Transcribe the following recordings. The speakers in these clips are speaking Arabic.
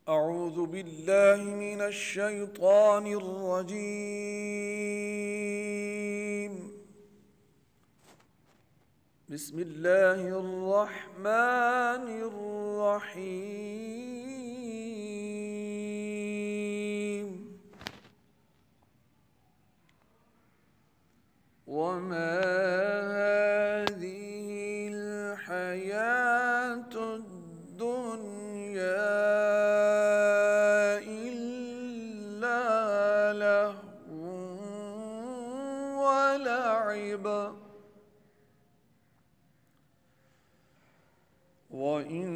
أعوذ بالله من الشيطان الرجيم. بسم الله الرحمن الرحيم. وما هذه الحياة الدنيا إلا لهو ولعب، وإن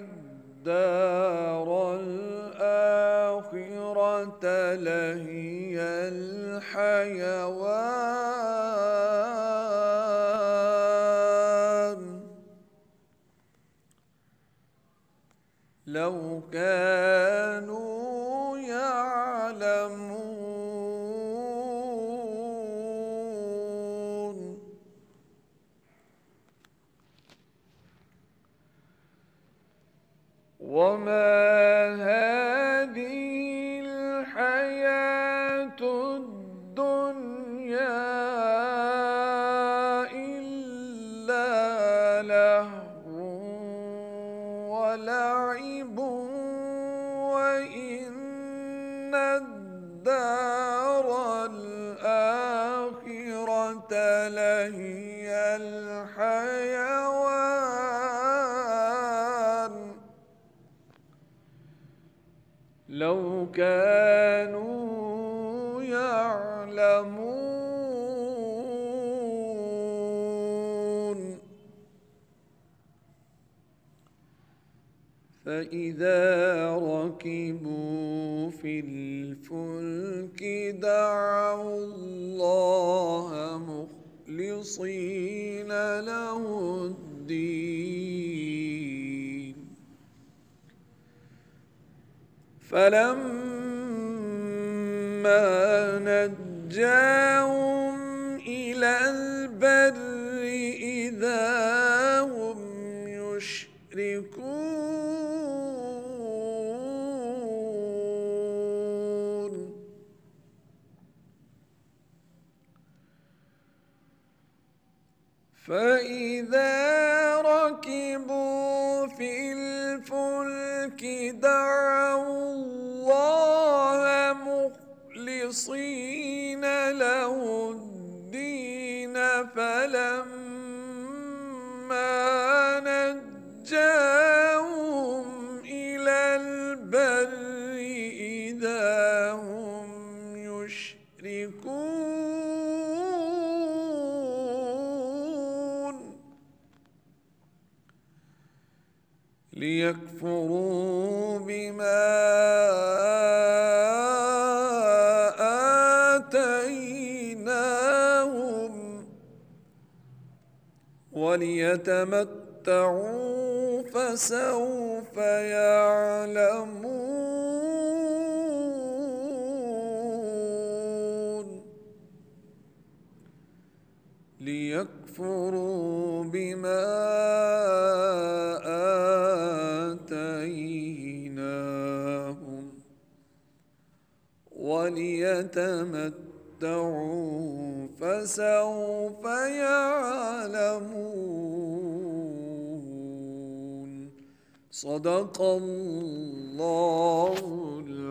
الدار الآخرة لهي الحيوان لو كانوا يعلمون. وما هذه الحياة الدنيا إلا لهو ولعب، وإن الدار الآخرة لهي الحيوان لو كانوا يعلمون. فإذا ركبوا في الفلك دعوا الله مخلصين له الدين، فلما نجاهم إلى البر إذا هم يشركون. فإذا ركبوا في الفلك دعوا الله مخلصين له الدين، فلما نجاهم إلى البر إذا هم يشركون. ليكفروا بما آتيناهم وليتمتعوا فسوف يعلمون. ليكفروا بما آتيناهم وليتمتعوا فسوف يعلمون. صدق الله العظيم.